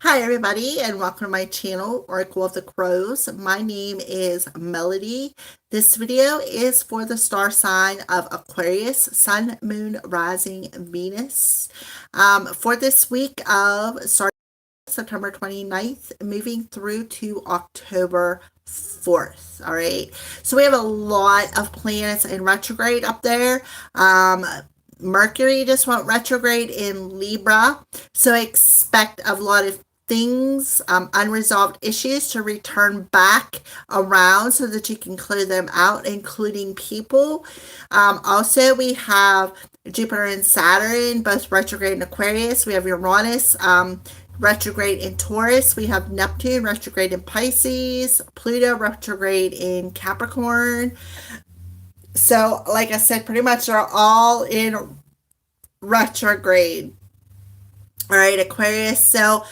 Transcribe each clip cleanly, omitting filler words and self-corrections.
Hi, everybody, and welcome to my channel, Oracle of the Crows. My name is Melody. This video is for the star sign of Aquarius, Sun, Moon, Rising, Venus. For this week of starting September 29th, moving through to October 4th. All right. So we have a lot of planets in retrograde up there. Mercury just went retrograde in Libra. So expect a lot of things, unresolved issues to return back around so that you can clear them out, including people. Also, we have Jupiter and Saturn, both retrograde in Aquarius. We have Uranus, retrograde in Taurus. We have Neptune retrograde in Pisces, Pluto retrograde in Capricorn. So, like I said, pretty much they're all in retrograde. All right, Aquarius. So,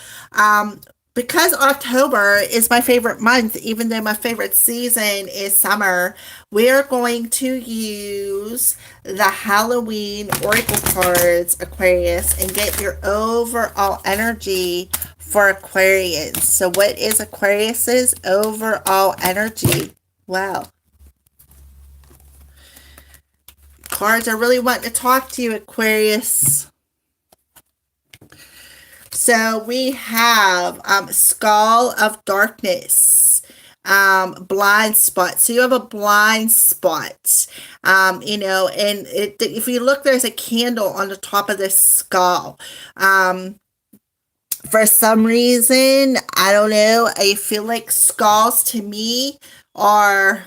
because October is my favorite month, even though my favorite season is summer, we are going to use the Halloween Oracle cards, Aquarius, and get your overall energy for Aquarius. So, what is Aquarius's overall energy? Wow. Cards are really wanting to talk to you, Aquarius. So we have Skull of Darkness, blind spot. So you have a blind spot, and if you look, there's a candle on the top of this skull. For some reason, I don't know, I feel like skulls to me are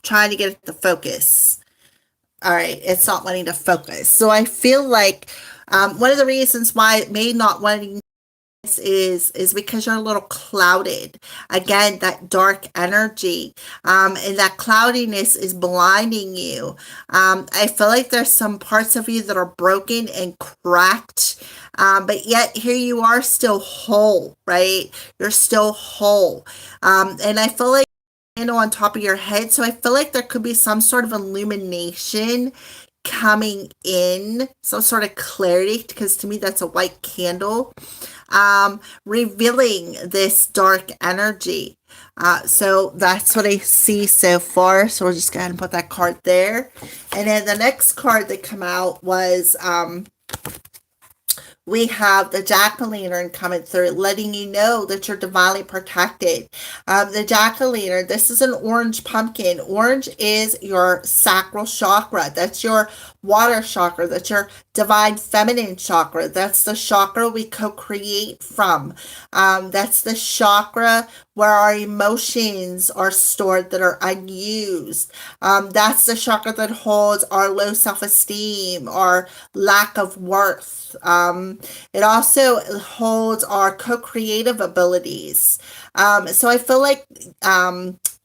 trying to get the focus. All right, it's not wanting to focus. So I feel like one of the reasons why it may not wanting this is because you're a little clouded. Again, that dark energy, and that cloudiness is blinding you. I feel like there's some parts of you that are broken and cracked, but yet here you are still whole, right? You're still whole, and I feel like on top of your head. So I feel like there could be some sort of illumination coming in, some sort of clarity, because to me that's a white candle, revealing this dark energy. So that's what I see so far. So we'll just go ahead and put that card there. And then the next card that came out was we have the jack-o'-lantern coming through, letting you know that you're divinely protected. The jack-o'-lantern, this is an orange pumpkin. Orange is your sacral chakra. That's your water chakra. That's your divine feminine chakra. That's the chakra we co-create from. That's the chakra where our emotions are stored that are unused. That's the chakra that holds our low self-esteem, our lack of worth. It also holds our co-creative abilities. So I feel like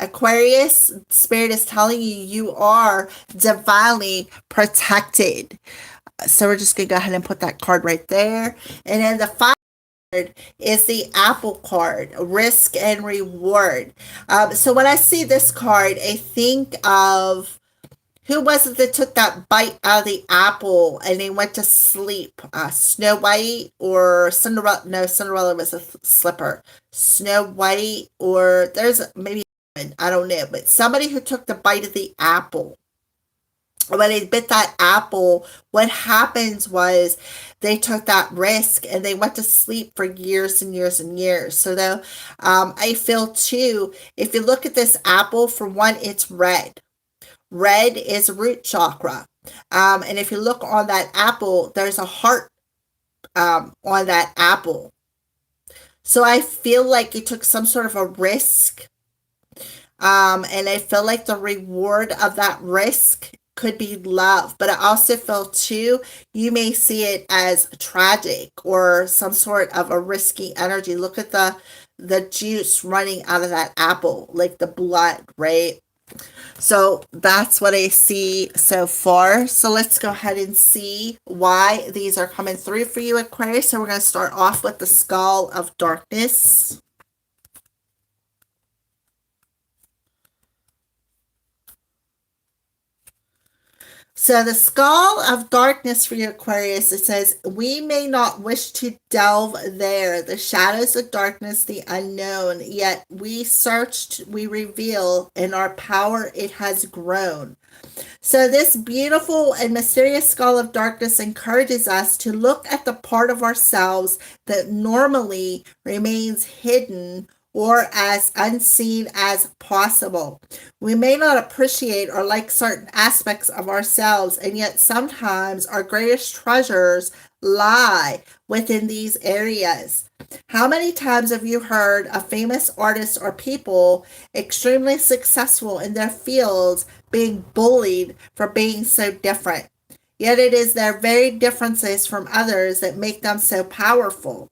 Aquarius, Spirit is telling you you are divinely protected. So we're just going to go ahead and put that card right there. And then the final card is the Apple card, risk and reward. So when I see this card, I think of who was it that took that bite out of the apple and they went to sleep? Snow White or Cinderella? No, Cinderella was a slipper. Snow White, or there's maybe, I don't know, but somebody who took the bite of the apple. When they bit that apple, what happens was they took that risk and they went to sleep for years and years and years. So though, I feel too, if you look at this apple, for one, it's red. Red is root chakra. And if you look on that apple, there's a heart on that apple. So I feel like you took some sort of a risk. And I feel like the reward of that risk could be love. But I also feel too, you may see it as tragic or some sort of a risky energy. Look at the juice running out of that apple, like the blood, right? So that's what I see so far. So let's go ahead and see why these are coming through for you, Aquarius. So we're going to start off with the Skull of Darkness. So the skull of darkness for your Aquarius, it says, we may not wish to delve there, the shadows of darkness, the unknown, yet we searched, we reveal, in our power it has grown. So this beautiful and mysterious skull of darkness encourages us to look at the part of ourselves that normally remains hidden or as unseen as possible. We may not appreciate or like certain aspects of ourselves, and yet sometimes our greatest treasures lie within these areas. How many times have you heard of famous artists or people extremely successful in their fields being bullied for being so different? Yet it is their very differences from others that make them so powerful.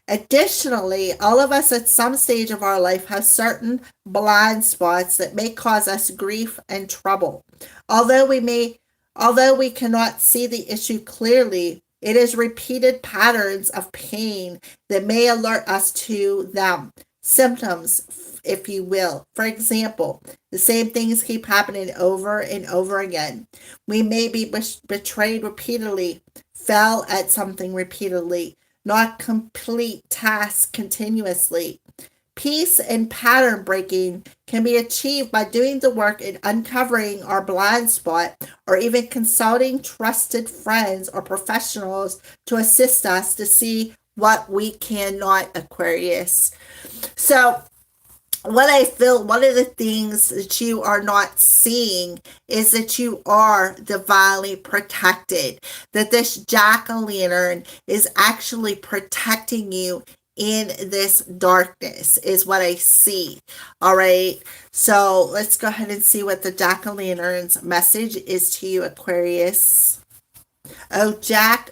Additionally, all of us at some stage of our life have certain blind spots that may cause us grief and trouble. Although we cannot see the issue clearly, it is repeated patterns of pain that may alert us to them. Symptoms, if you will. For example, the same things keep happening over and over again. We may be betrayed repeatedly, fell at something repeatedly, not complete tasks continuously. Peace and pattern breaking can be achieved by doing the work in uncovering our blind spot or even consulting trusted friends or professionals to assist us to see what we cannot, Aquarius. So, what I feel, one of the things that you are not seeing is that you are divinely protected. That this jack-o'-lantern is actually protecting you in this darkness, is what I see. All right. So let's go ahead and see what the jack-o'-lantern's message is to you, Aquarius. Oh Jack,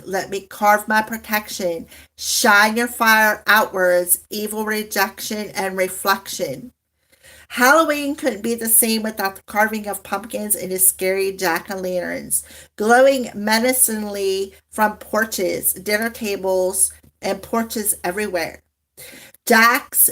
let me carve my protection. Shine your fire outwards, evil rejection and reflection. Halloween couldn't be the same without the carving of pumpkins and the scary jack-o'-lanterns, glowing menacingly from porches, dinner tables, and porches everywhere. Jacks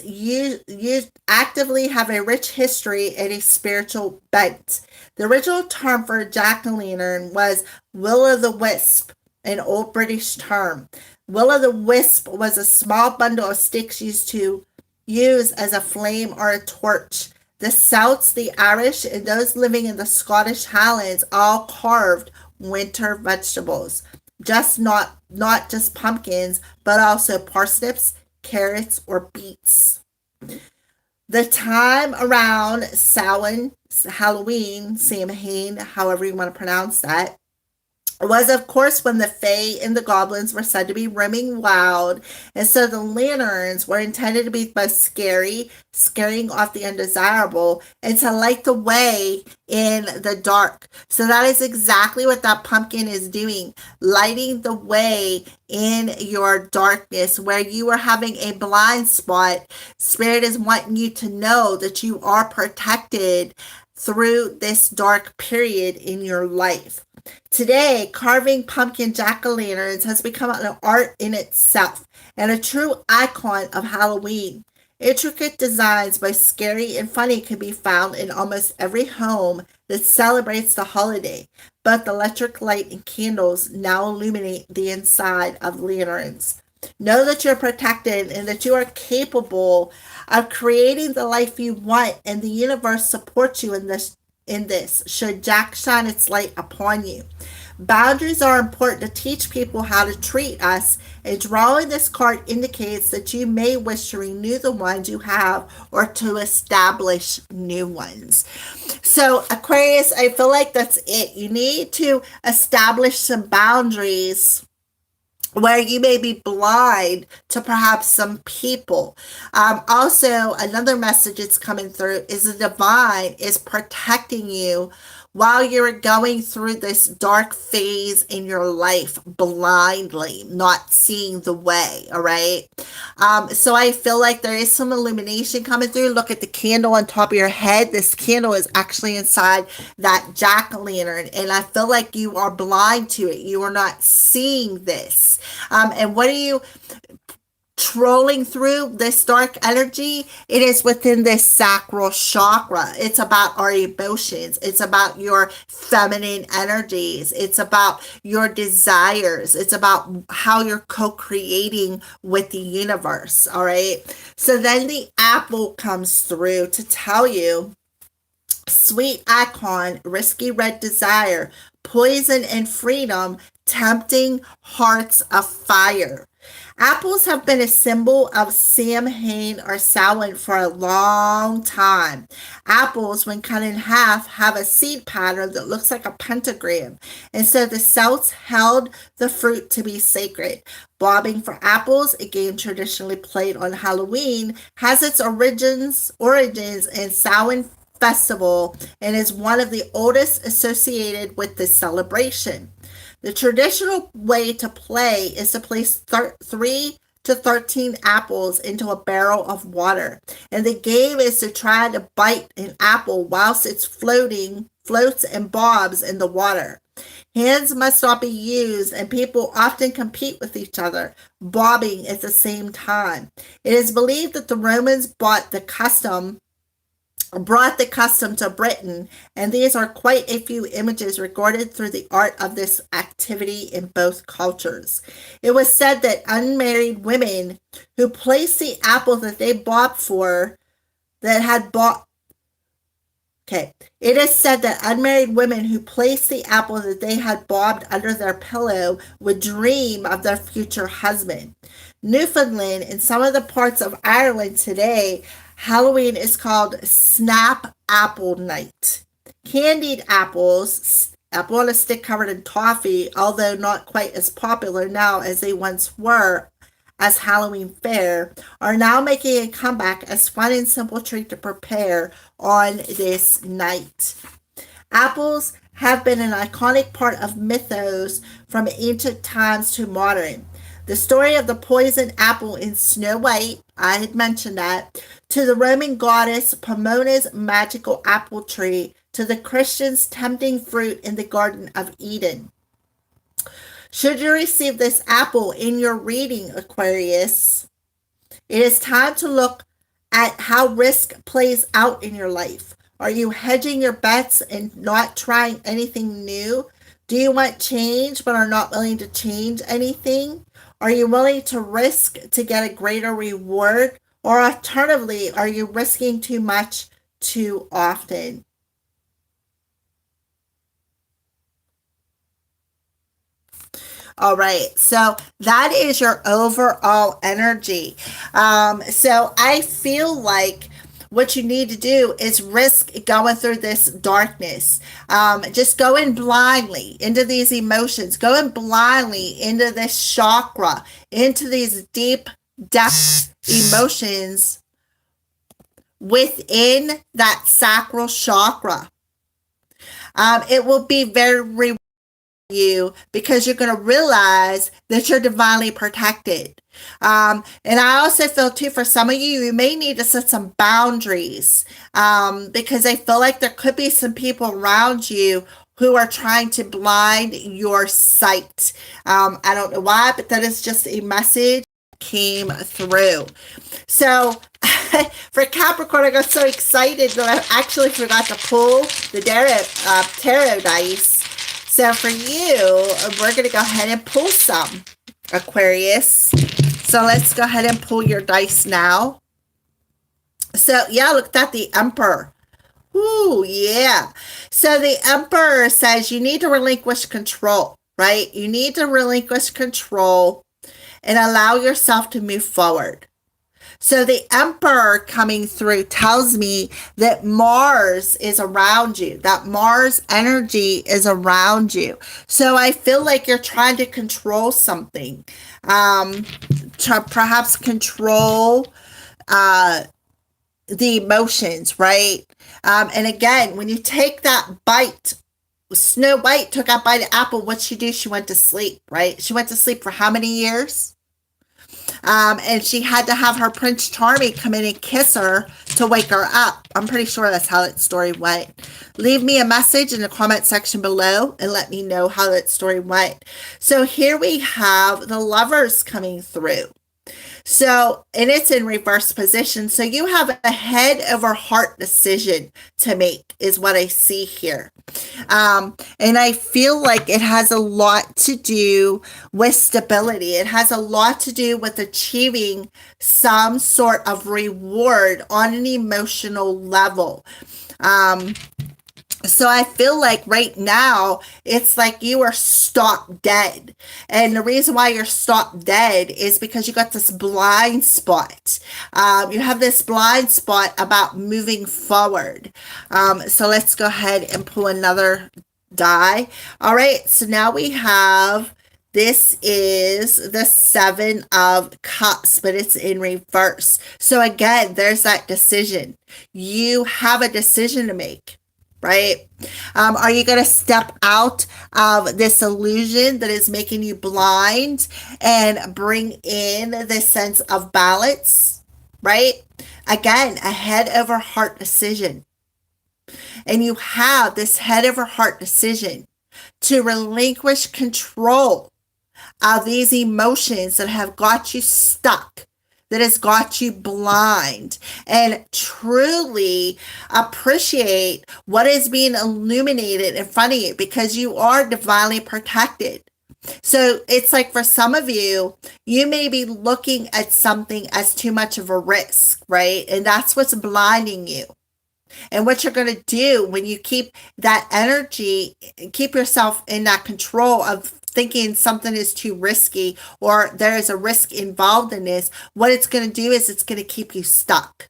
actively have a rich history and a spiritual bent. The original term for a jack-o'-lantern was will-o'-the-wisp, an old British term. Will-o'-the-wisp was a small bundle of sticks used as a flame or a torch. The Celts, the Irish, and those living in the Scottish Highlands all carved winter vegetables. Not just pumpkins, but also parsnips, carrots, or beets. The time around Halloween, Samhain, however you want to pronounce that, was of course when the Fae and the goblins were said to be roaming wild, and so the lanterns were intended to be both scary, scaring off the undesirable, and to light the way in the dark. So that is exactly what that pumpkin is doing, lighting the way in your darkness where you are having a blind spot. Spirit is wanting you to know that you are protected through this dark period in your life. Today, carving pumpkin jack-o'-lanterns has become an art in itself and a true icon of Halloween. Intricate designs, both scary and funny, can be found in almost every home that celebrates the holiday, but the electric light and candles now illuminate the inside of lanterns. Know that you're protected and that you are capable of creating the life you want, and the universe supports you in this should Jack shine its light upon you. Boundaries are important to teach people how to treat us, and drawing this card indicates that you may wish to renew the ones you have or to establish new ones. So, Aquarius, I feel like that's it. You need to establish some boundaries where you may be blind to perhaps some people. Also, another message that's coming through is the divine is protecting you while you're going through this dark phase in your life blindly, not seeing the way, all right? So I feel like there is some illumination coming through. Look at the candle on top of your head. This candle is actually inside that jack-o'-lantern, and I feel like you are blind to it. You are not seeing this. And what are you trolling through this dark energy, it is within this sacral chakra. It's about our emotions. It's about your feminine energies. It's about your desires. It's about how you're co-creating with the universe. All right. So then the apple comes through to tell you, sweet icon, risky red desire, poison and freedom, tempting hearts of fire. Apples have been a symbol of Samhain or Samhain for a long time. Apples, when cut in half, have a seed pattern that looks like a pentagram, and so the Celts held the fruit to be sacred. Bobbing for apples, a game traditionally played on Halloween, has its origins in Samhain festival and is one of the oldest associated with this celebration. The traditional way to play is to place 3 to 13 apples into a barrel of water. And the game is to try to bite an apple whilst it's floats and bobs in the water. Hands must not be used, and people often compete with each other, bobbing at the same time. It is believed that the Romans brought the custom to Britain, and these are quite a few images recorded through the art of this activity in both cultures. It was said that unmarried women who placed the apple that they bobbed for that had bought Okay. It is said that unmarried women who placed the apple that they had bobbed under their pillow would dream of their future husband. Newfoundland and some of the parts of Ireland today, Halloween is called Snap Apple Night. Candied apples, apple on a stick covered in toffee, although not quite as popular now as they once were as Halloween fare, are now making a comeback as fun and simple treat to prepare on this night. Apples have been an iconic part of mythos from ancient times to modern. The story of the poisoned apple in Snow White, I had mentioned that, to the Roman goddess Pomona's magical apple tree, to the Christians' tempting fruit in the Garden of Eden. Should you receive this apple in your reading, Aquarius, it is time to look at how risk plays out in your life. Are you hedging your bets and not trying anything new? Do you want change but are not willing to change anything? Are you willing to risk to get a greater reward? Or alternatively, are you risking too much too often? All right, so that is your overall energy. So I feel like what you need to do is risk going through this darkness. Just go in blindly into these emotions, go in blindly into this chakra, into these deep depth emotions within that sacral chakra. It will be very you because you're going to realize that you're divinely protected. And I also feel too, for some of you, you may need to set some boundaries because I feel like there could be some people around you who are trying to blind your sight. I don't know why, but that is just a message that came through. So for Capricorn, I got so excited that I actually forgot to pull the tarot dice. So for you, we're going to go ahead and pull some, Aquarius. So let's go ahead and pull your dice now. So yeah, look at the Emperor. Ooh, yeah. So the Emperor says you need to relinquish control, right? You need to relinquish control and allow yourself to move forward. So the Emperor coming through tells me that Mars is around you, that Mars energy is around you. So I feel like you're trying to control something, to perhaps control the emotions, right? And again, when you take that bite, Snow White took a bite of apple, what'd she do? She went to sleep, right? She went to sleep for how many years? And she had to have her Prince Charming come in and kiss her to wake her up. I'm pretty sure that's how that story went. Leave me a message in the comment section below and let me know how that story went. So here we have the Lovers coming through. So, and it's in reverse position. So you have a head over heart decision to make, is what I see here. And I feel like it has a lot to do with stability. It has a lot to do with achieving some sort of reward on an emotional level. So I feel like right now it's like you are stopped dead. And the reason why you're stopped dead is because you got this blind spot. You have this blind spot about moving forward. So let's go ahead and pull another die. All right, so now we have, this is the Seven of Cups, but it's in reverse. So again, there's that decision. You have a decision to make. Right? Are you going to step out of this illusion that is making you blind and bring in this sense of balance? Right? Again, a head over heart decision. And you have this head over heart decision to relinquish control of these emotions that have got you stuck, that has got you blind, and truly appreciate what is being illuminated in front of you, because you are divinely protected. So it's like, for some of you, you may be looking at something as too much of a risk, right? And that's what's blinding you. And what you're going to do when you keep that energy, keep yourself in that control of thinking something is too risky or there is a risk involved in this, what it's going to do is it's going to keep you stuck.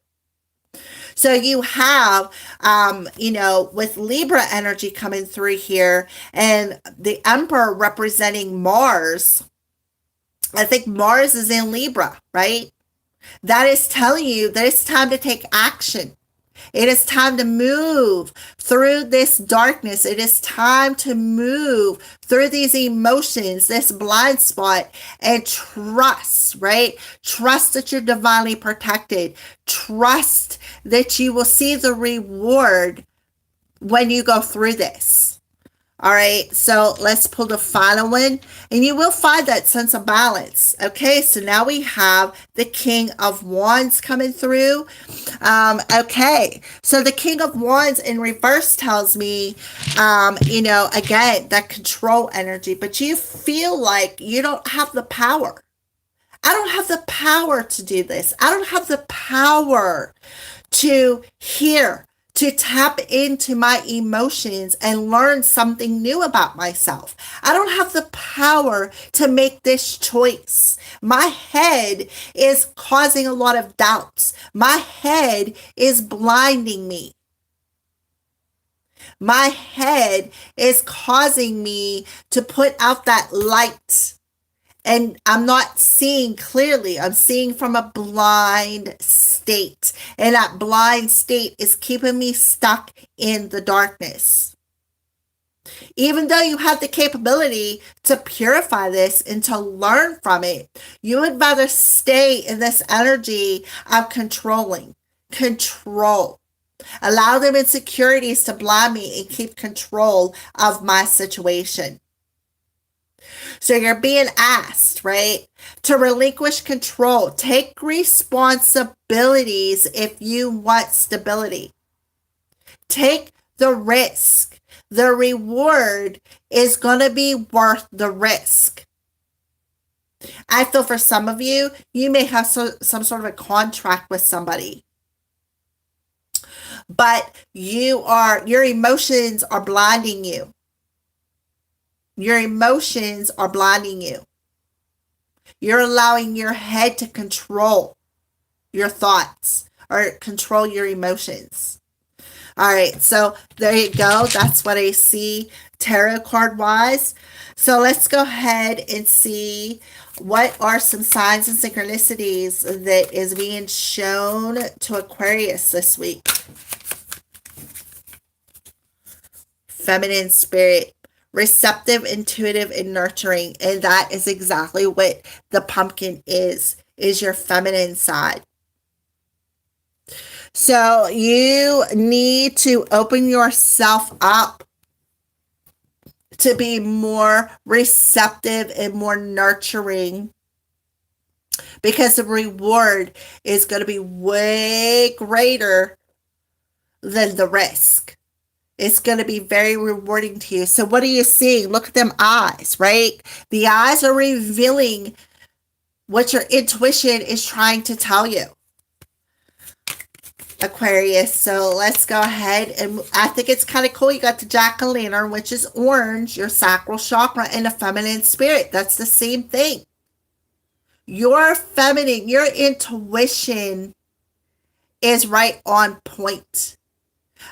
So you have, with Libra energy coming through here and the Emperor representing Mars. I think Mars is in Libra, right? That is telling you that it's time to take action. It is time to move through this darkness. It is time to move through these emotions, this blind spot, and trust, right? Trust that you're divinely protected. Trust that you will see the reward when you go through this. All right, so let's pull the final one, and you will find that sense of balance. Okay, so now we have the King of Wands coming through. Okay, so the King of Wands in reverse tells me, again, that control energy, but you feel like you don't have the power. I don't have the power to do this. I don't have the power to hear, to tap into my emotions and learn something new about myself. I don't have the power to make this choice. My head is causing a lot of doubts. My head is blinding me. My head is causing me to put out that light. And I'm not seeing clearly. I'm seeing from a blind state. And that blind state is keeping me stuck in the darkness. Even though you have the capability to purify this and to learn from it, you would rather stay in this energy of controlling. Control. Allow them insecurities to blind me and keep control of my situation. So you're being asked, right, to relinquish control. Take responsibilities if you want stability. Take the risk. The reward is going to be worth the risk. I feel for some of you, you may have some sort of a contract with somebody. But your emotions are blinding you. Your emotions are blinding you. You're allowing your head to control your thoughts or control your emotions. All right, so there you go. That's what I see tarot card wise. So let's go ahead and see what are some signs and synchronicities that is being shown to Aquarius this week. Feminine spirit. Receptive, intuitive, and nurturing. And that is exactly what the pumpkin is your feminine side. So you need to open yourself up to be more receptive and more nurturing. because the reward is going to be way greater than the risk. It's going to be very rewarding to you. So what are you seeing? Look at them eyes, right? The eyes are revealing what your intuition is trying to tell you, Aquarius. So let's go ahead, and I think it's kind of cool. You got the jack-o'-lantern, which is orange, your sacral chakra, and the feminine spirit. That's the same thing. Your feminine, your intuition is right on point,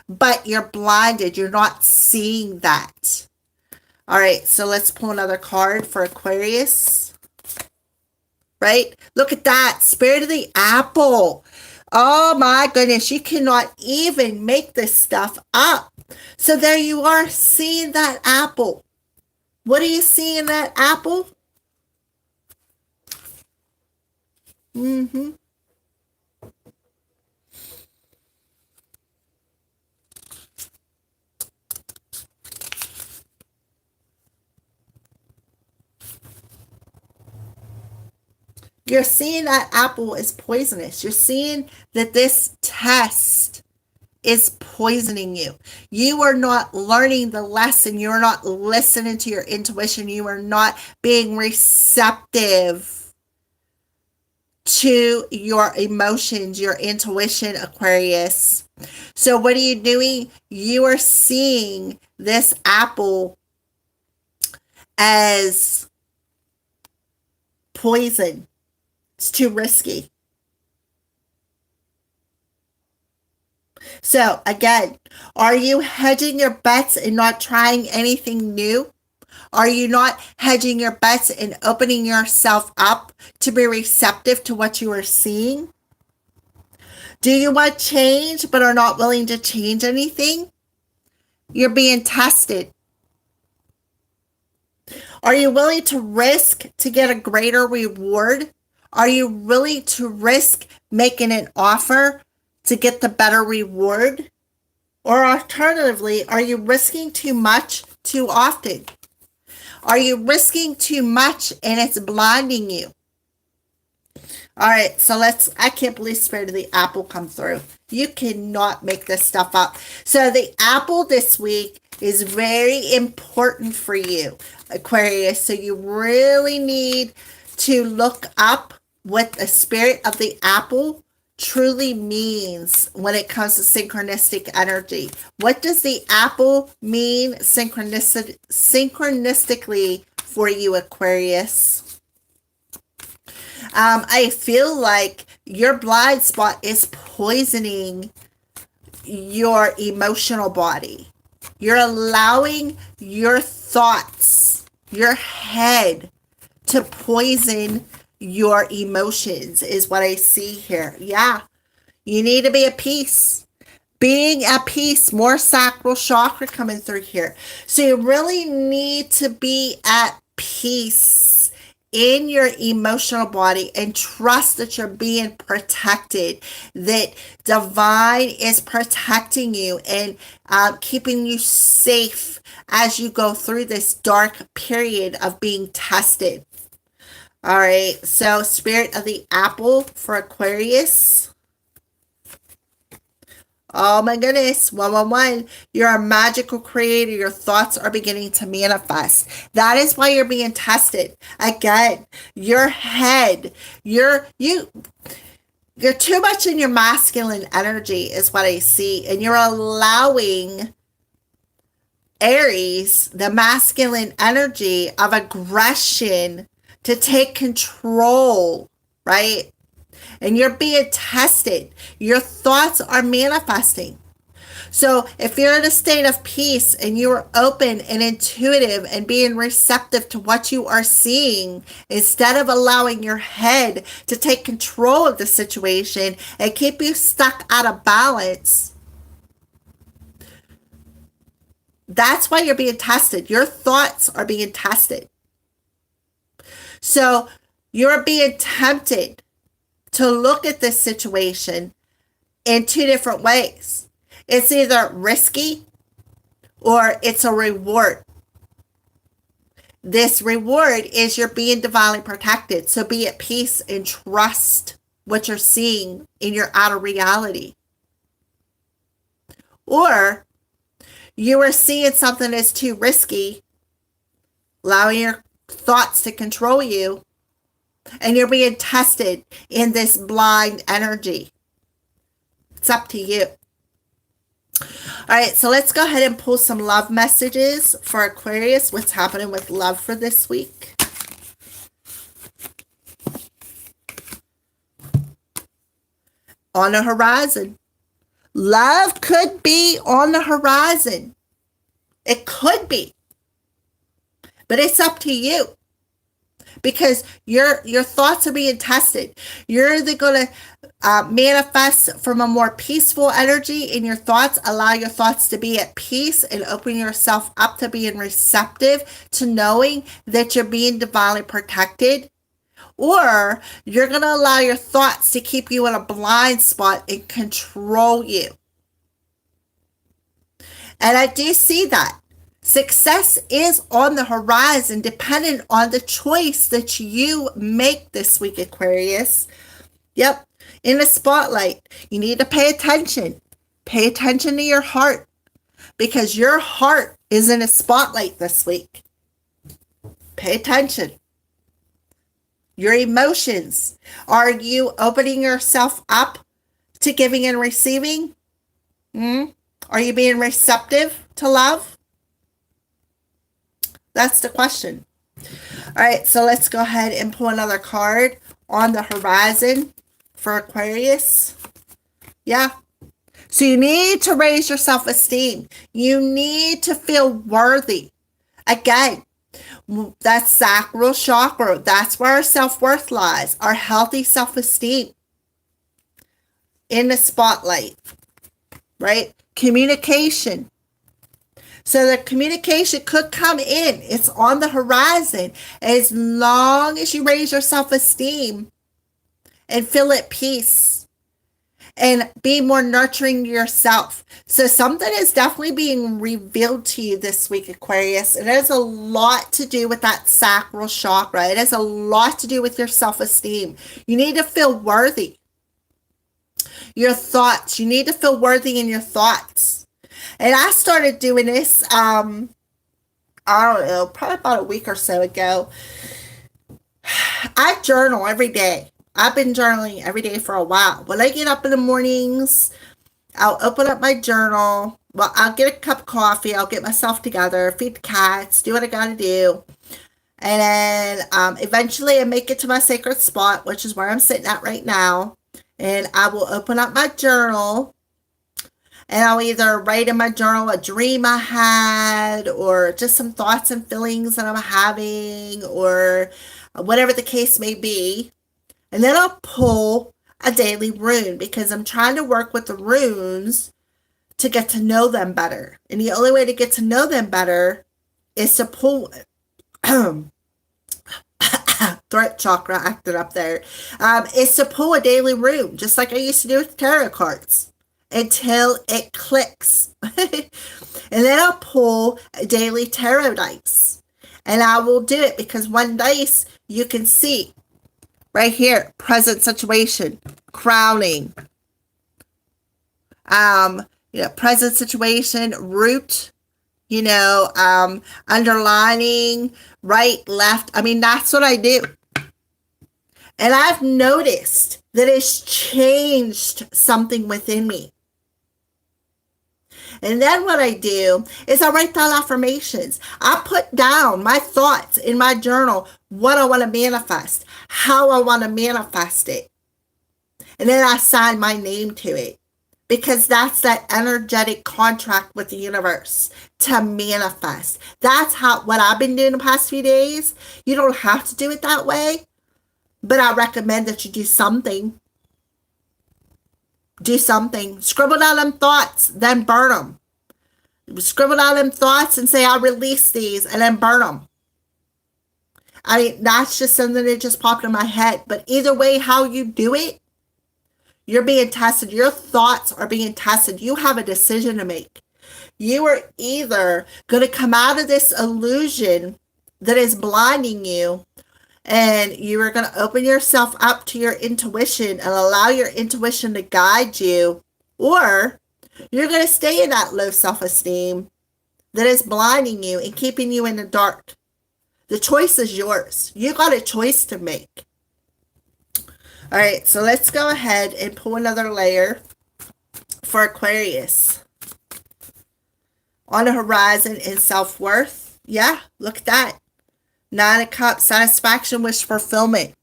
but you're blinded. You're not seeing that. All right, so let's pull another card for Aquarius. Right? Look at that. Spirit of the apple. Oh my goodness. You cannot even make this stuff up. So there you are, seeing that apple. What are you seeing in that apple? Mm-hmm. You're seeing that apple is poisonous. You're seeing that this test is poisoning you. You are not learning the lesson. You're not listening to your intuition. You are not being receptive to your emotions, your intuition, Aquarius. So what are you doing? You are seeing this apple as poison. It's too risky. So again, are you hedging your bets and not trying anything new? Are you not hedging your bets and opening yourself up to be receptive to what you are seeing? Do you want change but are not willing to change anything? You're being tested. Are you willing to risk to get a greater reward? Are you willing to risk making an offer to get the better reward? Or alternatively, are you risking too much too often? Are you risking too much and it's blinding you? All right, so I can't believe Spirit of the Apple come through. You cannot make this stuff up. So the apple this week is very important for you, Aquarius. So you really need to look up what the Spirit of the Apple truly means when it comes to synchronistic energy. What does the apple mean synchronistically for you, Aquarius? I feel like your blind spot is poisoning your emotional body. You're allowing your thoughts, your head, to poison your emotions is what I see here. Yeah, you need to be at peace. Being at peace, more sacral chakra coming through here. So you really need to be at peace in your emotional body and trust that you're being protected, that divine is protecting you and keeping you safe as you go through this dark period of being tested. All right, so Spirit of the Apple for Aquarius. Oh my goodness, 111. You're a magical creator. Your thoughts are beginning to manifest. That is why you're being tested. Again, your head, you're too much in your masculine energy is what I see. And you're allowing Aries, the masculine energy of aggression, to take control, right? And you're being tested. Your thoughts are manifesting. So if you're in a state of peace and you're open and intuitive and being receptive to what you are seeing, instead of allowing your head to take control of the situation and keep you stuck out of balance, that's why you're being tested. Your thoughts are being tested. So you're being tempted to look at this situation in two different ways. It's either risky or it's a reward. This reward is you're being divinely protected. So be at peace and trust what you're seeing in your outer reality. Or you are seeing something that's too risky, allowing your thoughts to control you, and you're being tested in this blind energy. It's up to you. All right, so let's go ahead and pull some love messages for Aquarius. What's happening with love for this week? On the horizon. Love could be on the horizon. It could be. But it's up to you. Because your thoughts are being tested. You're either going to manifest from a more peaceful energy in your thoughts, allow your thoughts to be at peace and open yourself up to being receptive to knowing that you're being divinely protected. Or you're going to allow your thoughts to keep you in a blind spot and control you. And I do see that. Success is on the horizon, dependent on the choice that you make this week, Aquarius. Yep, in the spotlight. You need to pay attention. Pay attention to your heart, because your heart is in a spotlight this week. Pay attention. Your emotions. Are you opening yourself up to giving and receiving? Are you being receptive to love? That's the question. All right, so let's go ahead and pull another card on the horizon for Aquarius. Yeah. So you need to raise your self-esteem. You need to feel worthy. Again, that sacral chakra, that's where our self-worth lies, our healthy self-esteem in the spotlight, right? Communication. So the communication could come in. It's on the horizon. As long as you raise your self-esteem and feel at peace and be more nurturing to yourself. So something is definitely being revealed to you this week, Aquarius. It has a lot to do with that sacral chakra. It has a lot to do with your self-esteem. You need to feel worthy. Your thoughts. You need to feel worthy in your thoughts. And I started doing this, I don't know, probably about a week or so ago. I journal every day. I've been journaling every day for a while. When I get up in the mornings, I'll open up my journal. Well, I'll get a cup of coffee. I'll get myself together, feed the cats, do what I got to do. And then eventually I make it to my sacred spot, which is where I'm sitting at right now. And I will open up my journal. And I'll either write in my journal a dream I had, or just some thoughts and feelings that I'm having, or whatever the case may be. And then I'll pull a daily rune, because I'm trying to work with the runes to get to know them better. And the only way to get to know them better is to pull throat chakra acted up there. Is to pull a daily rune, just like I used to do with tarot cards, until it clicks. And then I'll pull a daily tarot dice. And I will do it because one dice you can see right here, present situation, crowning. Present situation, root, underlining, right, left. I mean, that's what I do. And I've noticed that it's changed something within me. And then what I do is I write down affirmations. I put down my thoughts in my journal, what I want to manifest, how I want to manifest it. And then I sign my name to it, because that's that energetic contract with the universe to manifest. That's what I've been doing the past few days. You don't have to do it that way, but I recommend that you do something. Do something. Scribble down them thoughts, then burn them. Scribble down them thoughts and say, I release these, and then burn them. I mean, that's just something that just popped in my head. But either way, how you do it, you're being tested. Your thoughts are being tested. You have a decision to make. You are either going to come out of this illusion that is blinding you, and you are going to open yourself up to your intuition and allow your intuition to guide you, or you're going to stay in that low self-esteem that is blinding you and keeping you in the dark. The choice is yours. You got a choice to make. All right, so let's go ahead and pull another layer for Aquarius. On the horizon is self-worth. Yeah, look at that. 9 of Cups, satisfaction, wish fulfillment.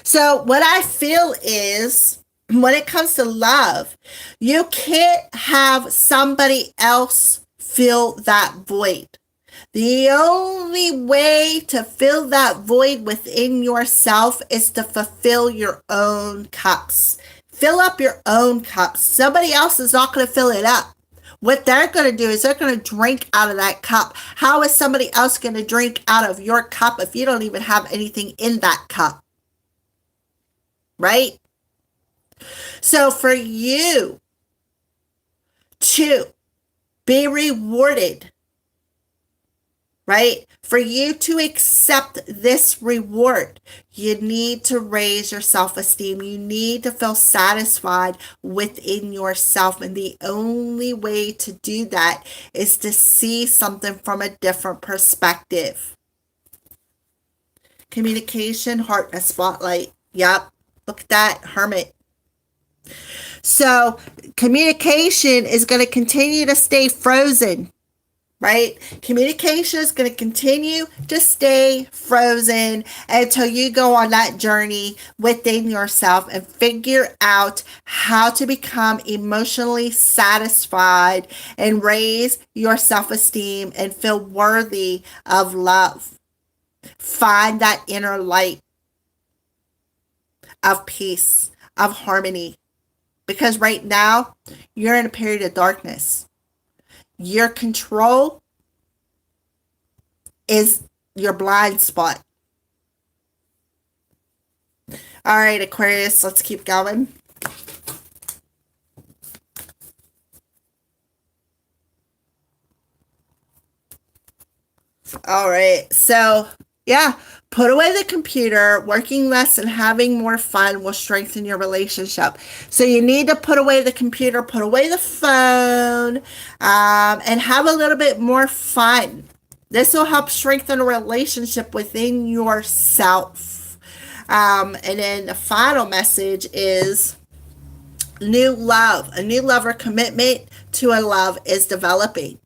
So what I feel is, when it comes to love, you can't have somebody else fill that void. The only way to fill that void within yourself is to fulfill your own cups. Fill up your own cups. Somebody else is not going to fill it up. What they're going to do is they're going to drink out of that cup. How is somebody else going to drink out of your cup if you don't even have anything in that cup? Right? So for you to be rewarded, right? For you to accept this reward, you need to raise your self-esteem. You need to feel satisfied within yourself. And the only way to do that is to see something from a different perspective. Communication, heart, a spotlight. Yep. Look at that, Hermit. So communication is going to continue to stay frozen. Right? Communication is going to continue to stay frozen until you go on that journey within yourself and figure out how to become emotionally satisfied and raise your self-esteem and feel worthy of love. Find that inner light of peace, of harmony. Because right now, you're in a period of darkness. Your control is your blind spot. All right, Aquarius, let's keep going. All right, so yeah, put away the computer. Working less and having more fun will strengthen your relationship. So you need to put away the computer, put away the phone, and have a little bit more fun. This will help strengthen a relationship within yourself. And then the final message is new love. A new love or commitment to a love is developing.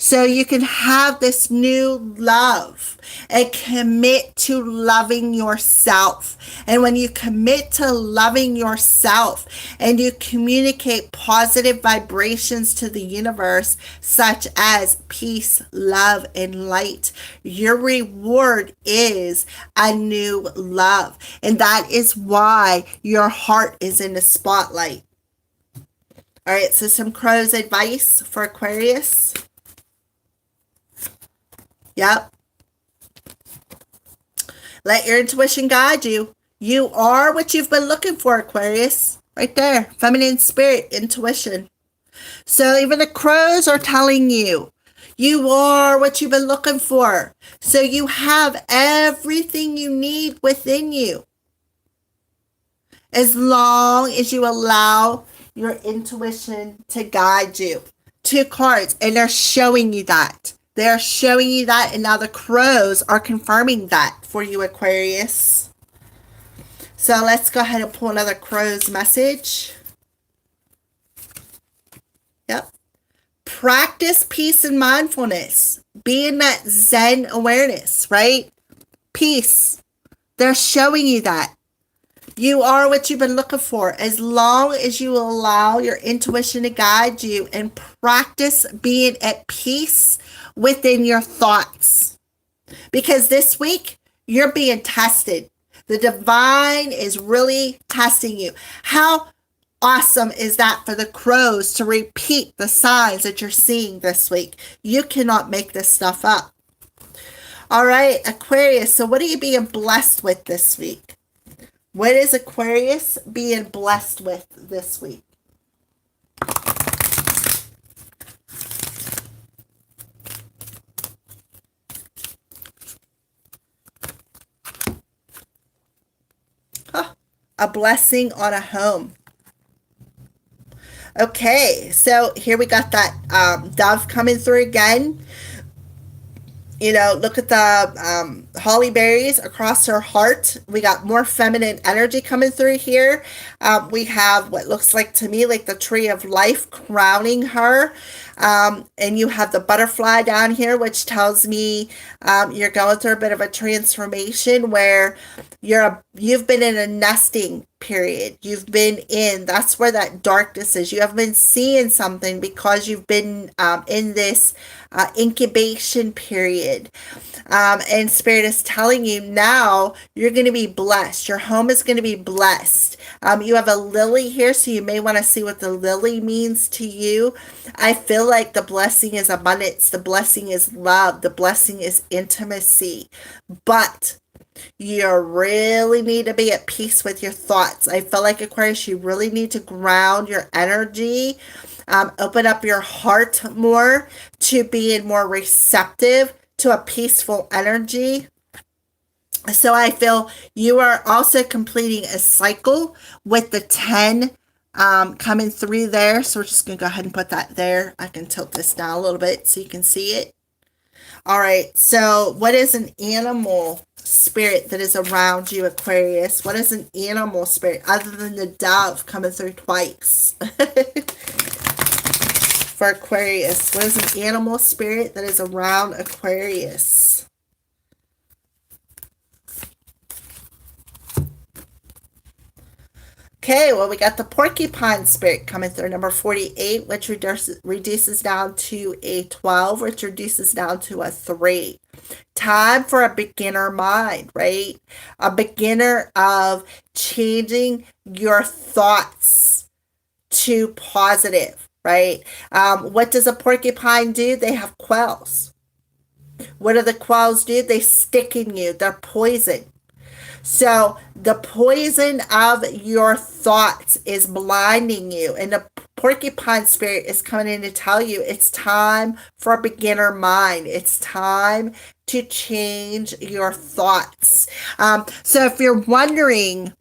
So you can have this new love and commit to loving yourself. And when you commit to loving yourself and you communicate positive vibrations to the universe, such as peace, love, and light, your reward is a new love. And that is why your heart is in the spotlight. All right, so some crow's advice for Aquarius. Yep. Let your intuition guide you. You are what you've been looking for, Aquarius. Right there. Feminine spirit, intuition. So even the crows are telling you, you are what you've been looking for. So you have everything you need within you. As long as you allow your intuition to guide you. 2 cards, and they're showing you that. They're showing you that, and now the crows are confirming that for you, Aquarius. So let's go ahead and pull another crow's message. Yep. Practice peace and mindfulness. Be in that Zen awareness, right? Peace. They're showing you that. You are what you've been looking for. As long as you allow your intuition to guide you and practice being at peace within your thoughts. Because this week, you're being tested. The divine is really testing you. How awesome is that for the crows to repeat the signs that you're seeing this week? You cannot make this stuff up. All right, Aquarius, so what are you being blessed with this week? What is Aquarius being blessed with this week? a blessing on a home. Okay, so here we got that dove coming through again. You know, look at the holly berries across her heart. We got more feminine energy coming through here. We have what looks like to me like the tree of life crowning her. And you have the butterfly down here, which tells me you're going through a bit of a transformation where you've been in a nesting period. That's where that darkness is. You have been seeing something because you've been in this incubation period. And Spirit is telling you now you're going to be blessed. Your home is going to be blessed. You have a lily here, so you may want to see what the lily means to you. I feel like the blessing is abundance. The blessing is love. The blessing is intimacy. But you really need to be at peace with your thoughts. I feel like, Aquarius, you really need to ground your energy, open up your heart more to being more receptive to a peaceful energy. So I feel you are also completing a cycle with the 10 coming through there. So we're just going to go ahead and put that there. I can tilt this down a little bit so you can see it. All right, so what is an animal spirit that is around you, Aquarius? What is an animal spirit other than the dove coming through twice? For Aquarius, what is an animal spirit that is around Aquarius? Okay, well, we got the porcupine spirit coming through, number 48, which reduces down to a 12, which reduces down to a 3. Time for a beginner mind, right? A beginner of changing your thoughts to positive, right? What does a porcupine do? They have quills. What do the quills do? They stick in you. They're poison. So the poison of your thoughts is blinding you. And the porcupine spirit is coming in to tell you it's time for a beginner mind. It's time to change your thoughts. So if you're wondering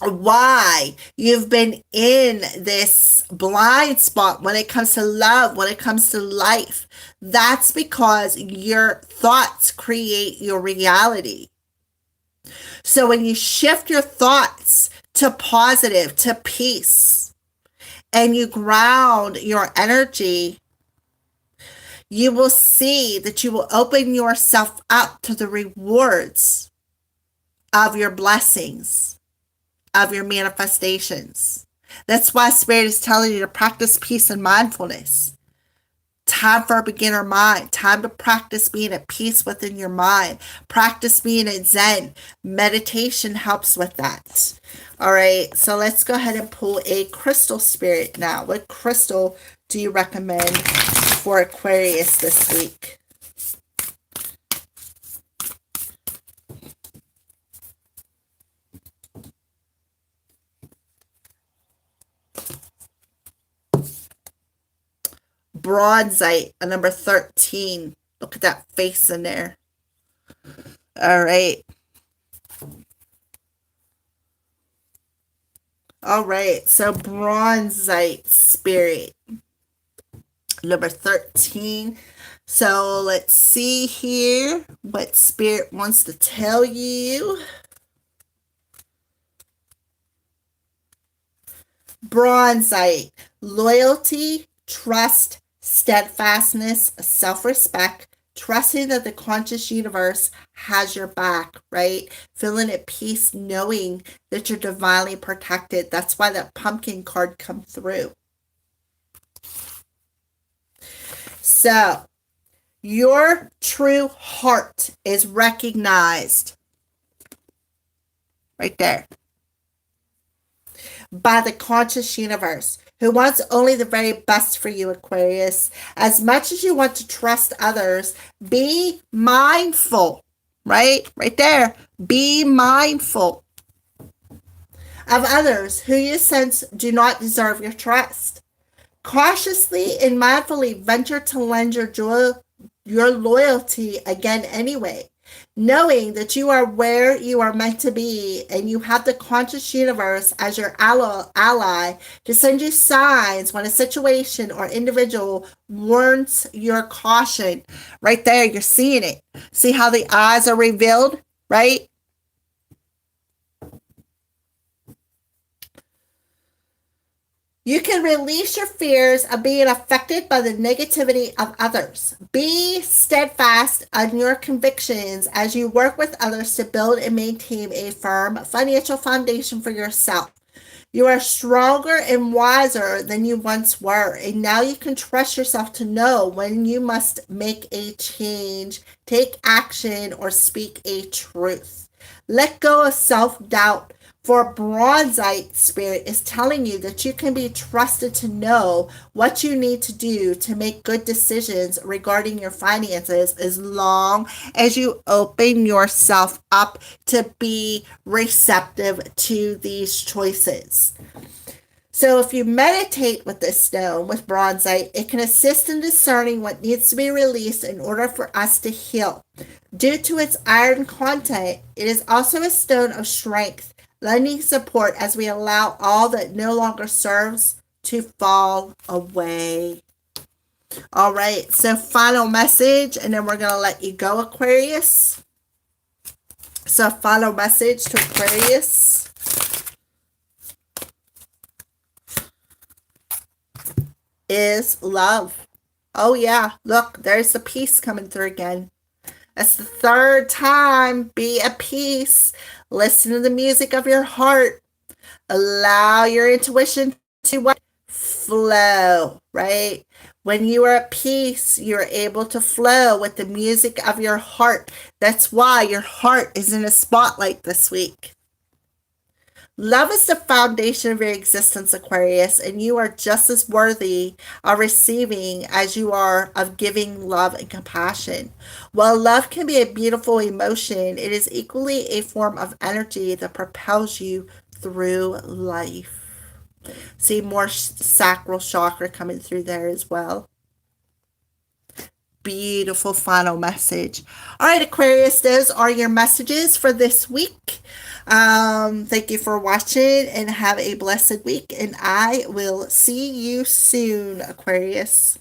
why you've been in this blind spot when it comes to love, when it comes to life, that's because your thoughts create your reality. So when you shift your thoughts to positive, to peace, and you ground your energy, you will see that you will open yourself up to the rewards of your blessings, of your manifestations. That's why Spirit is telling you to practice peace and mindfulness. Time for a beginner mind. Time to practice being at peace within your mind. Practice being at Zen. Meditation helps with that. All right, so let's go ahead and pull a crystal spirit now. What crystal do you recommend for Aquarius this week? Bronzite, a number 13. Look at that face in there. All right. All right. So bronzite spirit, number 13. So let's see here what Spirit wants to tell you. Bronzite, loyalty, trust, steadfastness, self-respect, trusting that the conscious universe has your back, right? Feeling at peace, knowing that you're divinely protected. That's why that pumpkin card come through. So, your true heart is recognized right there by the conscious universe, who wants only the very best for you, Aquarius. As much as you want to trust others, be mindful, right? Right there. Be mindful of others who you sense do not deserve your trust. Cautiously and mindfully venture to lend your loyalty again anyway. knowing that you are where you are meant to be and you have the conscious universe as your ally to send you signs when a situation or individual warrants your caution. Right there, you're seeing it. See how the eyes are revealed, right? You can release your fears of being affected by the negativity of others. Be steadfast on your convictions as you work with others to build and maintain a firm financial foundation for yourself. You are stronger and wiser than you once were, and now you can trust yourself to know when you must make a change, take action, or speak a truth. Let go of self doubt, for Bronzite Spirit is telling you that you can be trusted to know what you need to do to make good decisions regarding your finances as long as you open yourself up to be receptive to these choices. So if you meditate with this stone, with Bronzite, it can assist in discerning what needs to be released in order for us to heal. Due to its iron content, it is also a stone of strength, lending support as we allow all that no longer serves to fall away. All right, so final message, and then we're going to let you go, Aquarius. So final message to Aquarius is love. Oh yeah, look, there's the peace coming through again. That's the third time. Be at peace. Listen to the music of your heart. Allow your intuition to what? Flow, right? When you are at peace, you're able to flow with the music of your heart. That's why your heart is in a spotlight this week. Love is the foundation of your existence, Aquarius, and you are just as worthy of receiving as you are of giving love and compassion. While love can be a beautiful emotion, it is equally a form of energy that propels you through life. See more sacral chakra coming through there as well. Beautiful final message. All right, Aquarius, those are your messages for this week. Thank you for watching and have a blessed week. And I will see you soon, Aquarius.